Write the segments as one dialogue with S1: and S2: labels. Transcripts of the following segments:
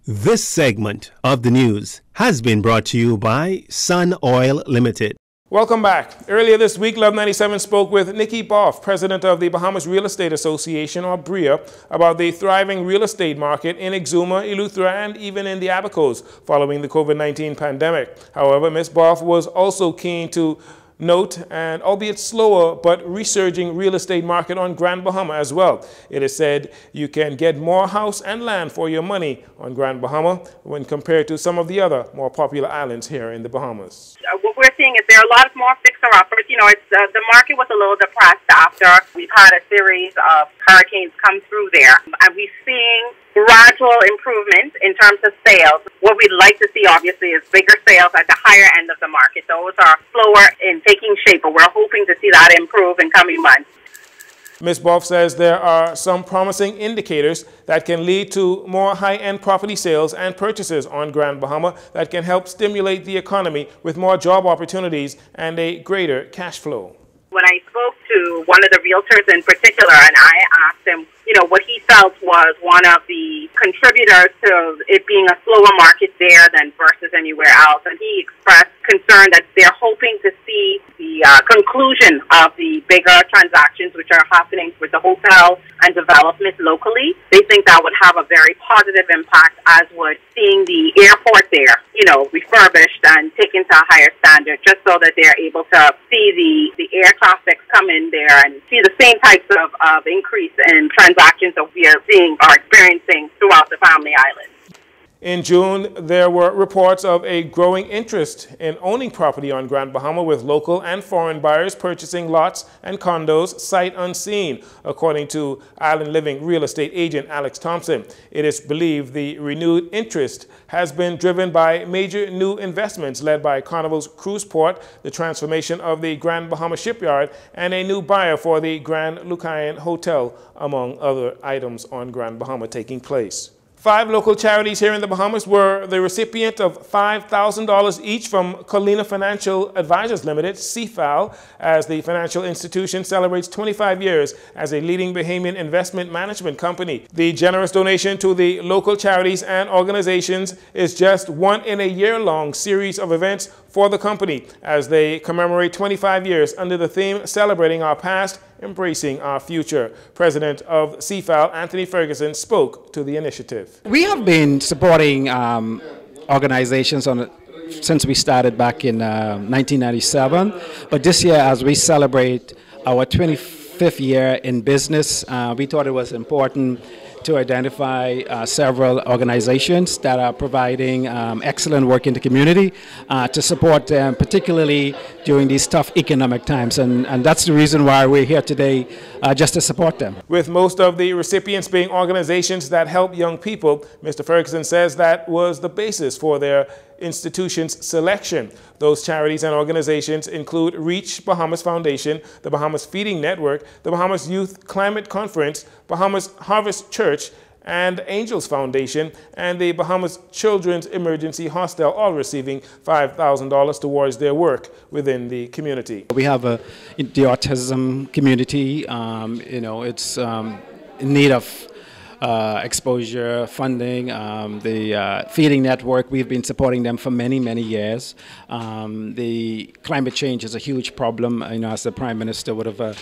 S1: This segment of the news has been brought to you by Sun Oil Limited.
S2: Welcome back. Earlier this week, Love 97 spoke with Nikki Boff, president of the Bahamas Real Estate Association, or BREA, about the thriving real estate market in Exuma, Eleuthera, and even in the Abacos following the COVID-19 pandemic. However, Ms. Boff was also keen to note an albeit slower but resurging real estate market on Grand Bahama as well. It is said you can get more house and land for your money on Grand Bahama when compared to some of the other more popular islands here in the Bahamas.
S3: What we're seeing is there are a lot of more fixer-uppers. You know, the market was a little depressed after we've had a series of hurricanes come through there. And we're seeing gradual improvement in terms of sales. What we'd like to see, obviously, is bigger sales at the higher end of the market. Those are slower in taking shape, but we're hoping to see that improve in coming months.
S2: Ms. Boff says there are some promising indicators that can lead to more high-end property sales and purchases on Grand Bahama that can help stimulate the economy with more job opportunities and a greater cash flow.
S3: When I spoke to one of the realtors in particular, and I asked him, you know, what he felt was one of the contributors to it being a slower market there than versus anywhere else, and he expressed concern that they're hoping to see the conclusion of the bigger transactions which are happening with the hotels and development locally. They think that would have a very positive impact, as would seeing the airport there, you know, refurbished and taken to a higher standard, just so that they're able to see the air traffic come in there and see the same types of increase in transactions that we are seeing or experiencing throughout the Family Islands.
S2: In June, there were reports of a growing interest in owning property on Grand Bahama, with local and foreign buyers purchasing lots and condos sight unseen, according to Island Living real estate agent Alex Thompson. It is believed the renewed interest has been driven by major new investments led by Carnival's cruise port, the transformation of the Grand Bahama shipyard, and a new buyer for the Grand Lucayan Hotel, among other items on Grand Bahama taking place. 5 local charities here in the Bahamas were the recipient of $5,000 each from Colina Financial Advisors Limited, CFAL, as the financial institution celebrates 25 years as a leading Bahamian investment management company. The generous donation to the local charities and organizations is just one in a year-long series of events for the company as they commemorate 25 years under the theme Celebrating Our Past, Embracing Our Future. President of CFAL, Anthony Ferguson, spoke to the initiative.
S4: We have been supporting organizations since we started back in 1997, but this year, as we celebrate our 25th year in business, we thought it was important to identify several organizations that are providing excellent work in the community to support them, particularly during these tough economic times. And that's the reason why we're here today, just to support them.
S2: With most of the recipients being organizations that help young people, Mr. Ferguson says that was the basis for their institution's selection. Those charities and organizations include Reach Bahamas Foundation, the Bahamas Feeding Network, the Bahamas Youth Climate Conference, Bahamas Harvest Church, and Angels Foundation, and the Bahamas Children's Emergency Hostel, all receiving $5,000 towards their work within the community.
S4: We have the autism community, you know, it's in need of exposure funding. The Feeding Network, we've been supporting them for many, many years. The climate change is a huge problem, you know, as the Prime Minister would have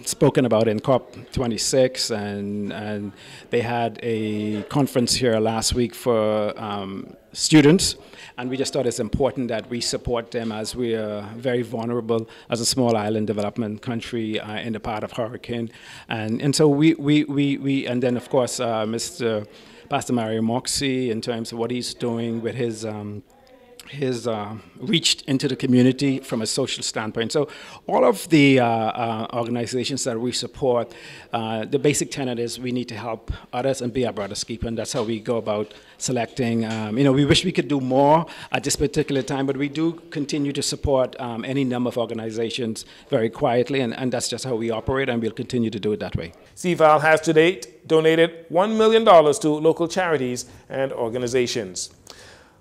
S4: spoken about in COP26, and they had a conference here last week for students, and we just thought it's important that we support them, as we are very vulnerable as a small island development country in the path of hurricane, and so we and then of course Mr. Pastor Mario Moxie, in terms of what he's doing with his reach into the community from a social standpoint. So all of the organizations that we support, the basic tenet is we need to help others and be our brother's keeper, and that's how we go about selecting. You know, we wish we could do more at this particular time, but we do continue to support any number of organizations very quietly, and that's just how we operate, and we'll continue to do it that way.
S2: CFAL has to date donated $1 million to local charities and organizations.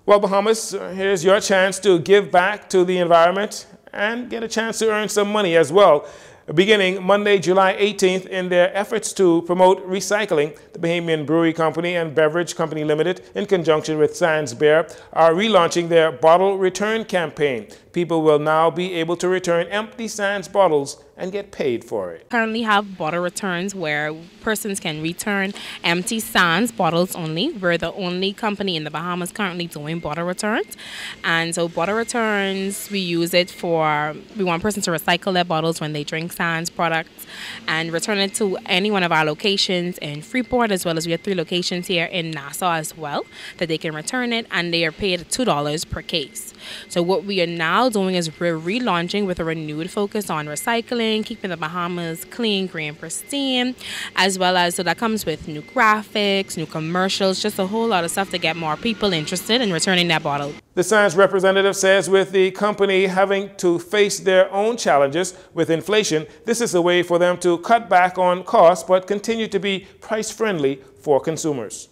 S2: Well, Bahamas, here's your chance to give back to the environment and get a chance to earn some money as well. Beginning Monday, July 18th, in their efforts to promote recycling, the Bahamian Brewery Company and Beverage Company Limited, in conjunction with Sans Bear, are relaunching their bottle return campaign. People will now be able to return empty Sans bottles and get paid for it.
S5: Currently have bottle returns where persons can return empty Sans bottles only. We're the only company in the Bahamas currently doing bottle returns. And so bottle returns, we use it for, we want persons to recycle their bottles when they drink Sans products and return it to any one of our locations in Freeport, as well as we have 3 locations here in Nassau as well, that they can return it, and they are paid $2 per case. So what we are now doing is we're relaunching with a renewed focus on recycling, keeping the Bahamas clean, green, pristine, as well as, so that comes with new graphics, new commercials, just a whole lot of stuff to get more people interested in returning their bottle.
S2: The Sans representative says with the company having to face their own challenges with inflation, this is a way for them to cut back on costs but continue to be price-friendly for consumers.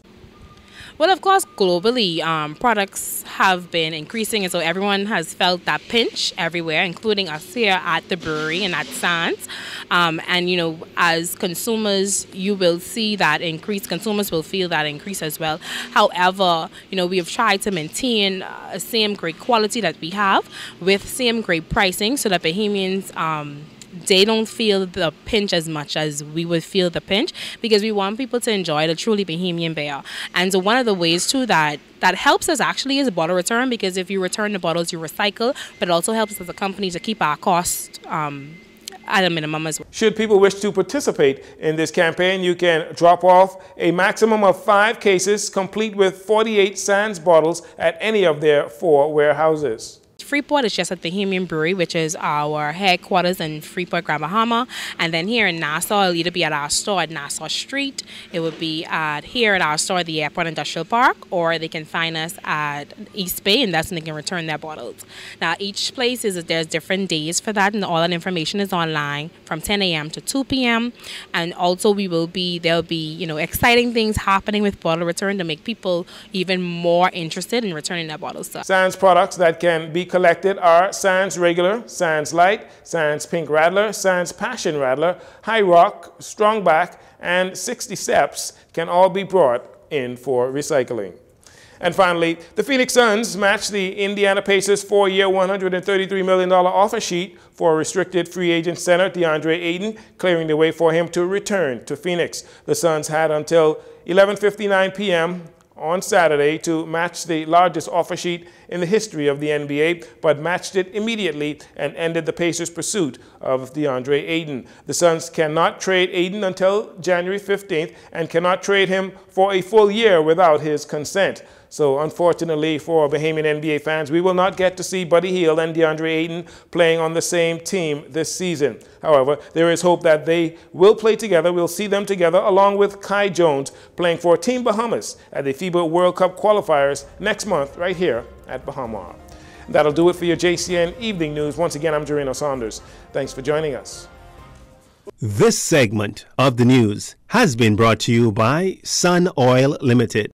S5: Well, of course, globally, products have been increasing, and so everyone has felt that pinch everywhere, including us here at the brewery and at Sans. And, you know, as consumers, you will see that increase. Consumers will feel that increase as well. However, you know, we have tried to maintain a same great quality that we have with same great pricing so that Bahamians they don't feel the pinch as much as we would feel the pinch, because we want people to enjoy the truly Bahamian beer. And so one of the ways too that helps us actually is a bottle return, because if you return the bottles, you recycle, but it also helps us as a company to keep our costs at a minimum as well.
S2: Should people wish to participate in this campaign, you can drop off a maximum of 5 cases complete with 48 Sans bottles at any of their 4 warehouses.
S5: Freeport is just at the Bahamian Brewery, which is our headquarters in Freeport, Grand Bahama. And then here in Nassau, it'll either be at our store at Nassau Street, it would be here at our store at the Airport Industrial Park, or they can find us at East Bay, and that's when they can return their bottles. Now, each place there's different days for that, and all that information is online from 10 a.m. to 2 p.m. And also there'll be, you know, exciting things happening with bottle return to make people even more interested in returning their bottles.
S2: Sans products that can be collected are Sans Regular, Sans Light, Sans Pink Radler, Sans Passion Radler, High Rock, Strongback, and 60 Steps can all be brought in for recycling. And finally, the Phoenix Suns matched the Indiana Pacers' 4-year, $133 million offer sheet for restricted free agent center DeAndre Ayton, clearing the way for him to return to Phoenix. The Suns had until 11:59 p.m. on Saturday to match the largest offer sheet in the history of the NBA, but matched it immediately and ended the Pacers' pursuit of DeAndre Ayton. The Suns cannot trade Ayton until January 15th and cannot trade him for a full year without his consent. So unfortunately for Bahamian NBA fans, we will not get to see Buddy Hield and DeAndre Ayton playing on the same team this season. However, there is hope that they will play together. We'll see them together along with Kai Jones playing for Team Bahamas at the FIBA World Cup qualifiers next month right here at Bahama. That'll do it for your JCN Evening News. Once again, I'm Jcn Saunders. Thanks for joining us.
S1: This segment of the news has been brought to you by Sun Oil Limited.